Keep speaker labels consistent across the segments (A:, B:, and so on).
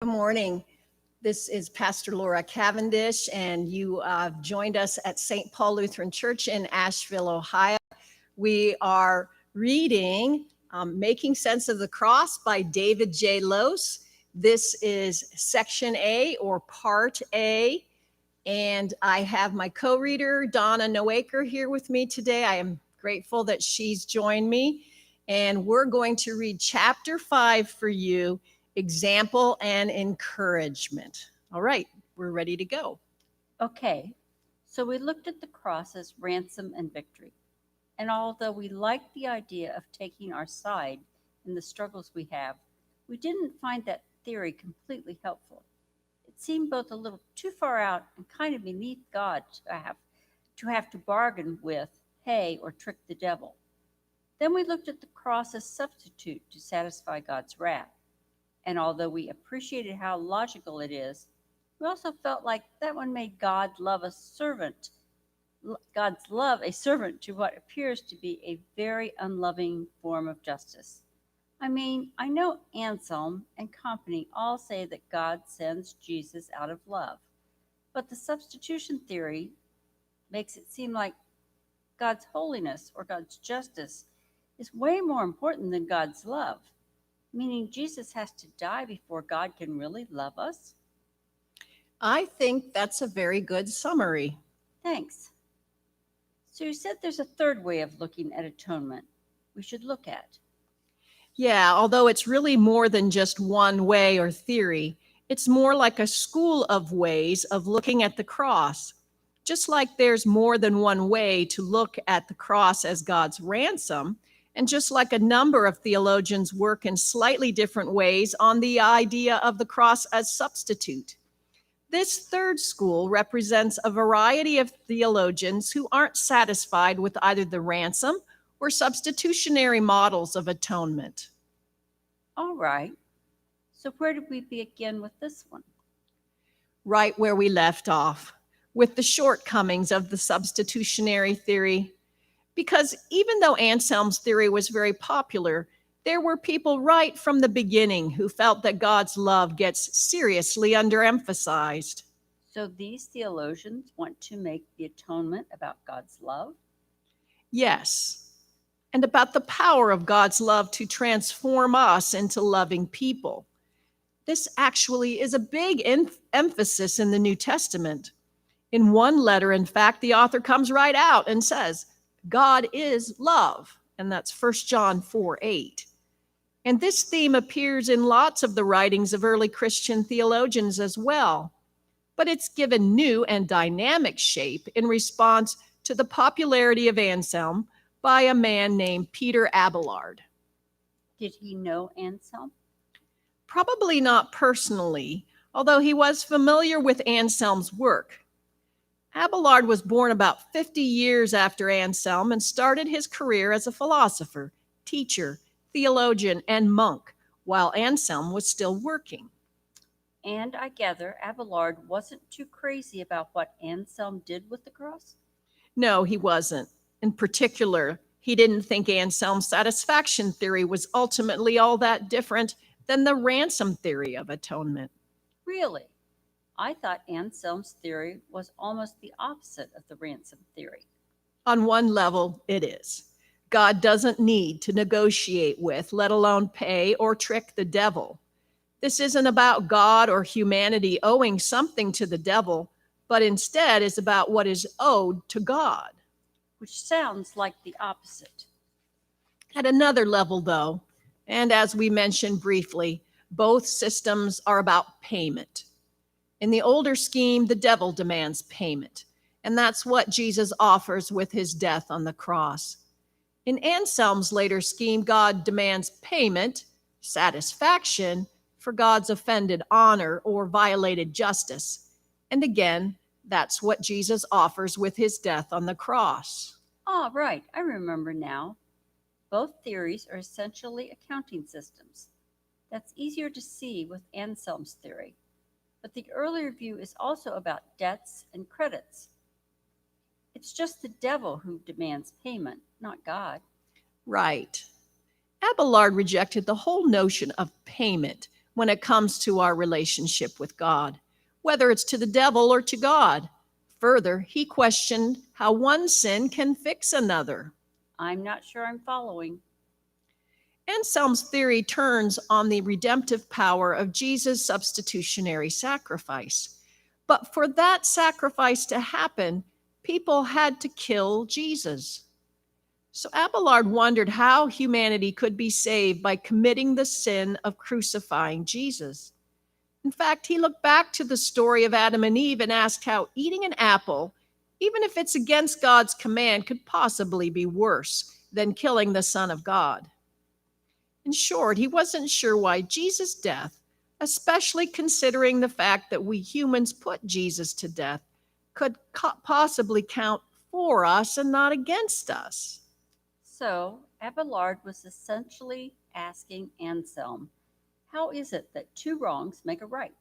A: Good morning. This is Pastor Laura Cavendish, and you have joined us at St. Paul Lutheran Church in Asheville, Ohio. We are reading Making Sense of the Cross by David J. Lose. This is Section A, or Part A, and I have my co-reader, Donna Noaker, here with me today. I am grateful that she's joined me, and we're going to read Chapter 5 for you, Example and Encouragement. All right, we're ready to go.
B: Okay, so we looked at the cross as ransom and victory. And although we liked the idea of taking our side in the struggles we have, we didn't find that theory completely helpful. It seemed both a little too far out and kind of beneath God to have to bargain with, pay, or trick the devil. Then we looked at the cross as substitute to satisfy God's wrath. And although we appreciated how logical it is, we also felt like that one made God's love a servant to what appears to be a very unloving form of justice. I mean, I know Anselm and company all say that God sends Jesus out of love, but the substitution theory makes it seem like God's holiness or God's justice is way more important than God's love, meaning Jesus has to die before God can really love us?
A: I think that's a very good summary.
B: Thanks. So you said there's a third way of looking at atonement we should look at.
A: Yeah, although it's really more than just one way or theory, it's more like a school of ways of looking at the cross. Just like there's more than one way to look at the cross as God's ransom, and just like a number of theologians work in slightly different ways on the idea of the cross as substitute. This third school represents a variety of theologians who aren't satisfied with either the ransom or substitutionary models of atonement.
B: All right. So where did we begin with this one?
A: Right where we left off, with the shortcomings of the substitutionary theory. Because even though Anselm's theory was very popular, there were people right from the beginning who felt that God's love gets seriously underemphasized.
B: So these theologians want to make the atonement about God's love?
A: Yes, and about the power of God's love to transform us into loving people. This actually is a big emphasis in the New Testament. In one letter, in fact, the author comes right out and says, God is love, and that's 1 John 4:8. And this theme appears in lots of the writings of early Christian theologians as well, but it's given new and dynamic shape in response to the popularity of Anselm by a man named Peter Abelard.
B: Did he know Anselm?
A: Probably not personally, although he was familiar with Anselm's work. Abelard was born about 50 years after Anselm and started his career as a philosopher, teacher, theologian, and monk, while Anselm was still working.
B: And I gather Abelard wasn't too crazy about what Anselm did with the cross?
A: No, he wasn't. In particular, he didn't think Anselm's satisfaction theory was ultimately all that different than the ransom theory of atonement.
B: Really? I thought Anselm's theory was almost the opposite of the ransom theory.
A: On one level, it is. God doesn't need to negotiate with, let alone pay or trick the devil. This isn't about God or humanity owing something to the devil, but instead is about what is owed to God.
B: Which sounds like the opposite.
A: At another level, though, and as we mentioned briefly, both systems are about payment. In the older scheme, the devil demands payment, and that's what Jesus offers with his death on the cross. In Anselm's later scheme, God demands payment, satisfaction, for God's offended honor or violated justice. And again, that's what Jesus offers with his death on the cross.
B: Ah, right, I remember now. Both theories are essentially accounting systems. That's easier to see with Anselm's theory. But the earlier view is also about debts and credits. It's just the devil who demands payment, not God.
A: Right. Abelard rejected the whole notion of payment when it comes to our relationship with God, whether it's to the devil or to God. Further, he questioned how one sin can fix another.
B: I'm not sure I'm following.
A: Anselm's theory turns on the redemptive power of Jesus' substitutionary sacrifice. But for that sacrifice to happen, people had to kill Jesus. So Abelard wondered how humanity could be saved by committing the sin of crucifying Jesus. In fact, he looked back to the story of Adam and Eve and asked how eating an apple, even if it's against God's command, could possibly be worse than killing the Son of God. In short, he wasn't sure why Jesus' death, especially considering the fact that we humans put Jesus to death, could possibly count for us and not against us.
B: So Abelard was essentially asking Anselm, how is it that two wrongs make a right?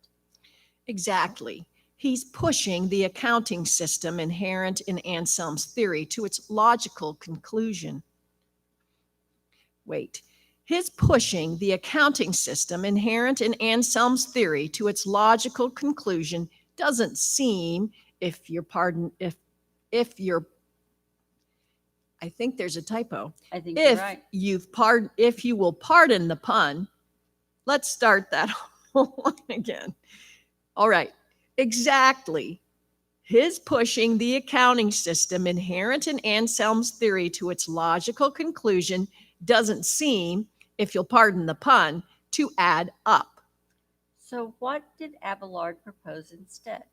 A: Exactly. He's pushing the accounting system inherent in Anselm's theory to its logical conclusion. His pushing the accounting system inherent in Anselm's theory to its logical conclusion doesn't seem, if you're, I think there's a typo.
B: I think you're right.
A: If you will pardon the pun, let's start that whole line again. All right, exactly. His pushing the accounting system inherent in Anselm's theory to its logical conclusion doesn't seem, if you'll pardon the pun, to add up.
B: So what did Abelard propose instead?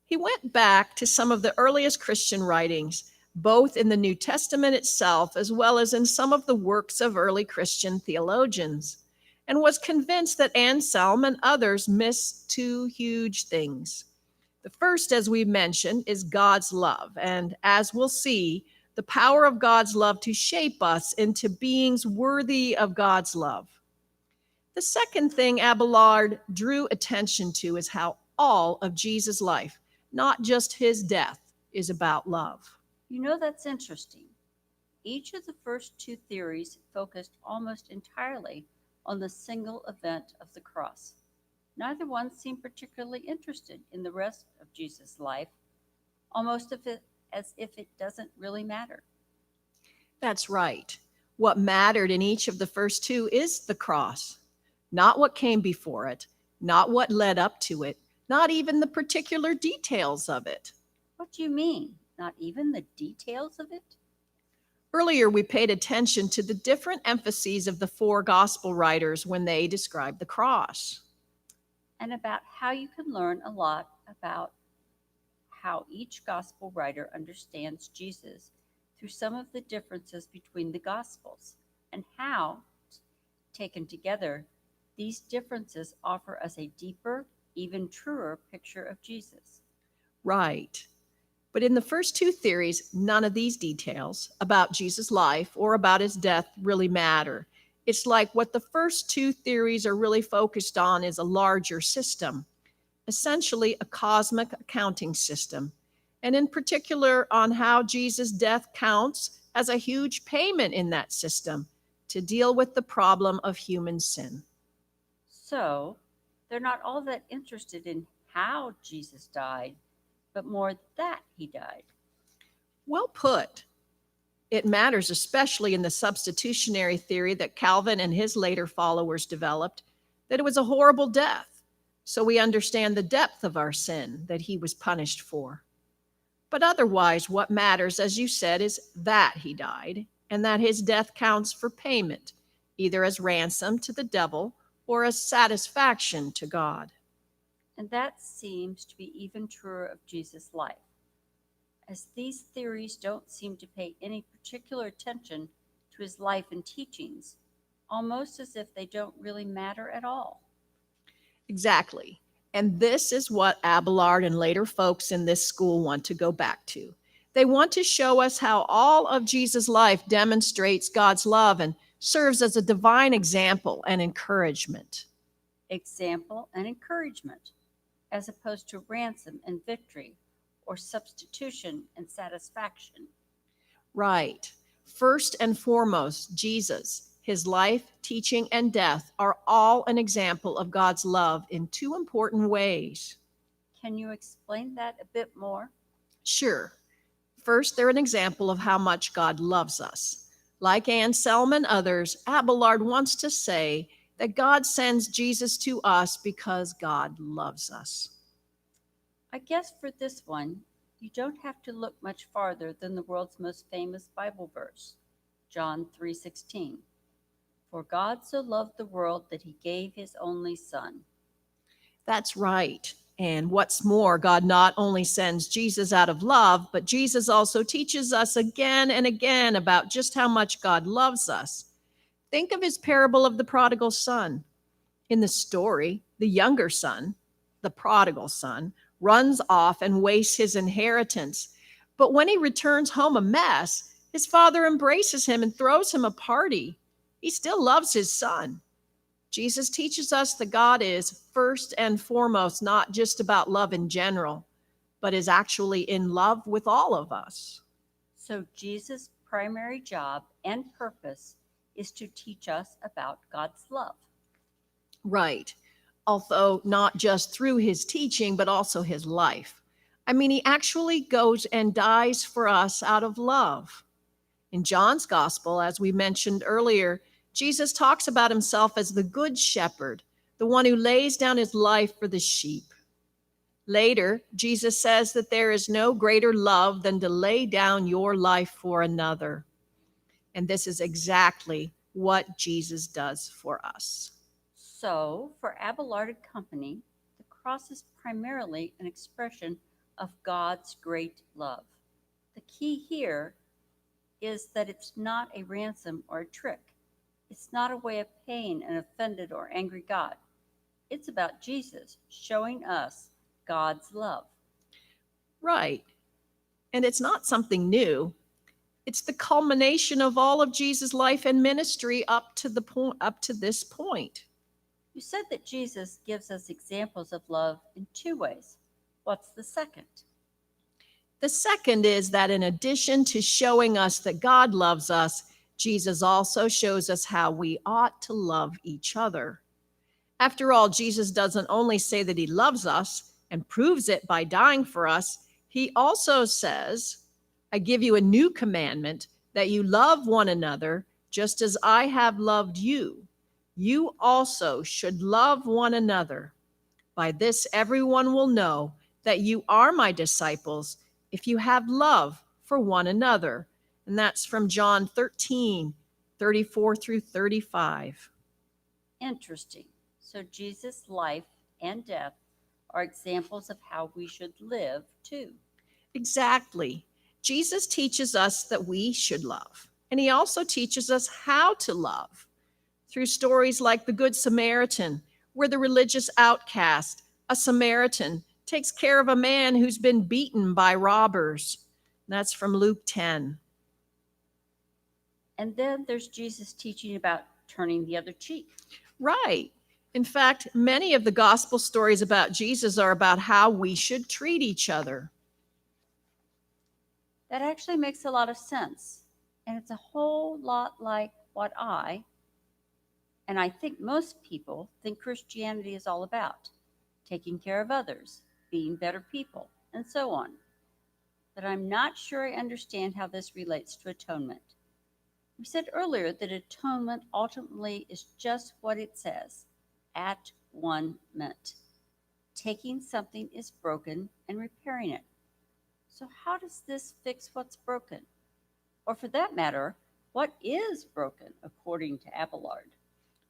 A: He went back to some of the earliest Christian writings, both in the New Testament itself as well as in some of the works of early Christian theologians, and was convinced that Anselm and others missed two huge things. The first, as we mentioned, is God's love, and as we'll see, the power of God's love to shape us into beings worthy of God's love. The second thing Abelard drew attention to is how all of Jesus' life, not just his death, is about love.
B: You know, that's interesting. Each of the first two theories focused almost entirely on the single event of the cross. Neither one seemed particularly interested in the rest of Jesus' life, almost as if it doesn't really matter.
A: That's right. What mattered in each of the first two is the cross, not what came before it, not what led up to it, not even the particular details of it.
B: What do you mean? Not even the details of it?
A: Earlier, we paid attention to the different emphases of the four gospel writers when they described the cross.
B: And about how you can learn a lot about how each gospel writer understands Jesus through some of the differences between the gospels, and how, taken together, these differences offer us a deeper, even truer picture of Jesus.
A: Right. But in the first two theories, none of these details about Jesus' life or about his death really matter. It's like what the first two theories are really focused on is a larger system, essentially a cosmic accounting system, and in particular on how Jesus' death counts as a huge payment in that system to deal with the problem of human sin.
B: So, they're not all that interested in how Jesus died, but more that he died.
A: Well put. It matters especially in the substitutionary theory that Calvin and his later followers developed, that it was a horrible death, so we understand the depth of our sin that he was punished for. But otherwise, what matters, as you said, is that he died and that his death counts for payment, either as ransom to the devil or as satisfaction to God.
B: And that seems to be even truer of Jesus' life, as these theories don't seem to pay any particular attention to his life and teachings, almost as if they don't really matter at all.
A: Exactly. And this is what Abelard and later folks in this school want to go back to. They want to show us how all of Jesus' life demonstrates God's love and serves as a divine example and encouragement.
B: Example and encouragement, as opposed to ransom and victory, or substitution and satisfaction.
A: Right. First and foremost, Jesus, His life, teaching, and death are all an example of God's love in two important ways.
B: Can you explain that a bit more?
A: Sure. First, they're an example of how much God loves us. Like Anselm and others, Abelard wants to say that God sends Jesus to us because God loves us.
B: I guess for this one, you don't have to look much farther than the world's most famous Bible verse, John 3:16. For God so loved the world that he gave his only son.
A: That's right. And what's more, God not only sends Jesus out of love, but Jesus also teaches us again and again about just how much God loves us. Think of his parable of the prodigal son. In the story, the younger son, the prodigal son, runs off and wastes his inheritance. But when he returns home a mess, his father embraces him and throws him a party. He still loves his son. Jesus teaches us that God is first and foremost not just about love in general, but is actually in love with all of us.
B: So Jesus' primary job and purpose is to teach us about God's love.
A: Right. Although not just through his teaching, but also his life. I mean, he actually goes and dies for us out of love. In John's gospel, as we mentioned earlier, Jesus talks about himself as the good shepherd, the one who lays down his life for the sheep. Later, Jesus says that there is no greater love than to lay down your life for another. And this is exactly what Jesus does for us.
B: So, for Abelard and Company, the cross is primarily an expression of God's great love. The key here is that it's not a ransom or a trick. It's not a way of paying an offended or angry God. It's about Jesus showing us God's love.
A: Right. And it's not something new. It's the culmination of all of Jesus' life and ministry up to this point.
B: You said that Jesus gives us examples of love in two ways. What's the second?
A: The second is that in addition to showing us that God loves us, Jesus also shows us how we ought to love each other. After all, Jesus doesn't only say that he loves us and proves it by dying for us, he also says, I give you a new commandment, that you love one another just as I have loved you. You also should love one another. By this, everyone will know that you are my disciples if you have love for one another. And that's from John 13:34 through 35.
B: Interesting. So Jesus' life and death are examples of how we should live too.
A: Exactly. Jesus teaches us that we should love, and he also teaches us how to love through stories like the Good Samaritan, where the religious outcast, a Samaritan, takes care of a man who's been beaten by robbers. That's from Luke 10.
B: And then there's Jesus teaching about turning the other cheek.
A: Right. In fact, many of the gospel stories about Jesus are about how we should treat each other.
B: That actually makes a lot of sense. And it's a whole lot like what and I think most people think Christianity is all about taking care of others, being better people, and so on. But I'm not sure I understand how this relates to atonement. We said earlier that atonement ultimately is just what it says, at one meant. Taking something is broken and repairing it. So how does this fix what's broken? Or for that matter, what is broken according to Abelard?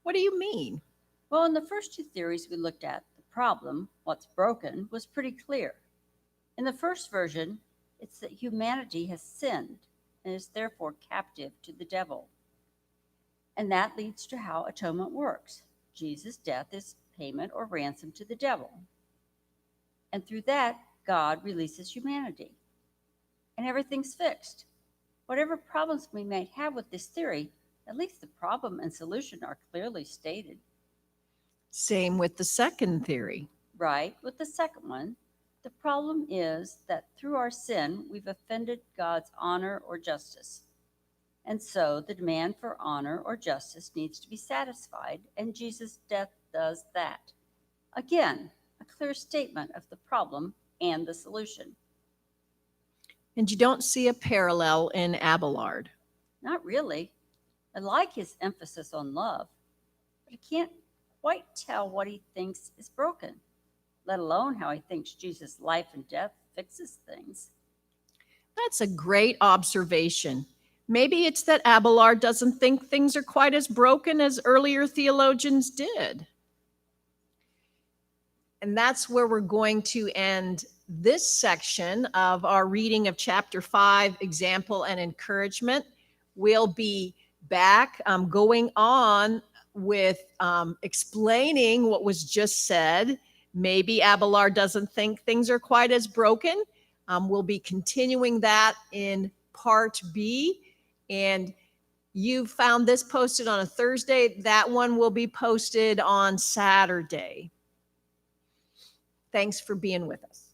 A: What do you mean?
B: Well, in the first two theories we looked at, the problem, what's broken, was pretty clear. In the first version, it's that humanity has sinned and is therefore captive to the devil. And that leads to how atonement works. Jesus' death is payment or ransom to the devil. And through that, God releases humanity. And everything's fixed. Whatever problems we may have with this theory, at least the problem and solution are clearly stated.
A: Same with the second theory.
B: Right, with the second one, the problem is that through our sin, we've offended God's honor or justice. And so the demand for honor or justice needs to be satisfied, and Jesus' death does that. Again, a clear statement of the problem and the solution.
A: And you don't see a parallel in Abelard.
B: Not really. I like his emphasis on love, but I can't quite tell what he thinks is broken, let alone how he thinks Jesus' life and death fixes things.
A: That's a great observation. Maybe it's that Abelard doesn't think things are quite as broken as earlier theologians did. And that's where we're going to end this section of our reading of chapter 5, Example and Encouragement. We'll be back going on with explaining what was just said. Maybe Abelard doesn't think things are quite as broken. We'll be continuing that in part B. And you found this posted on a Thursday. That one will be posted on Saturday. Thanks for being with us.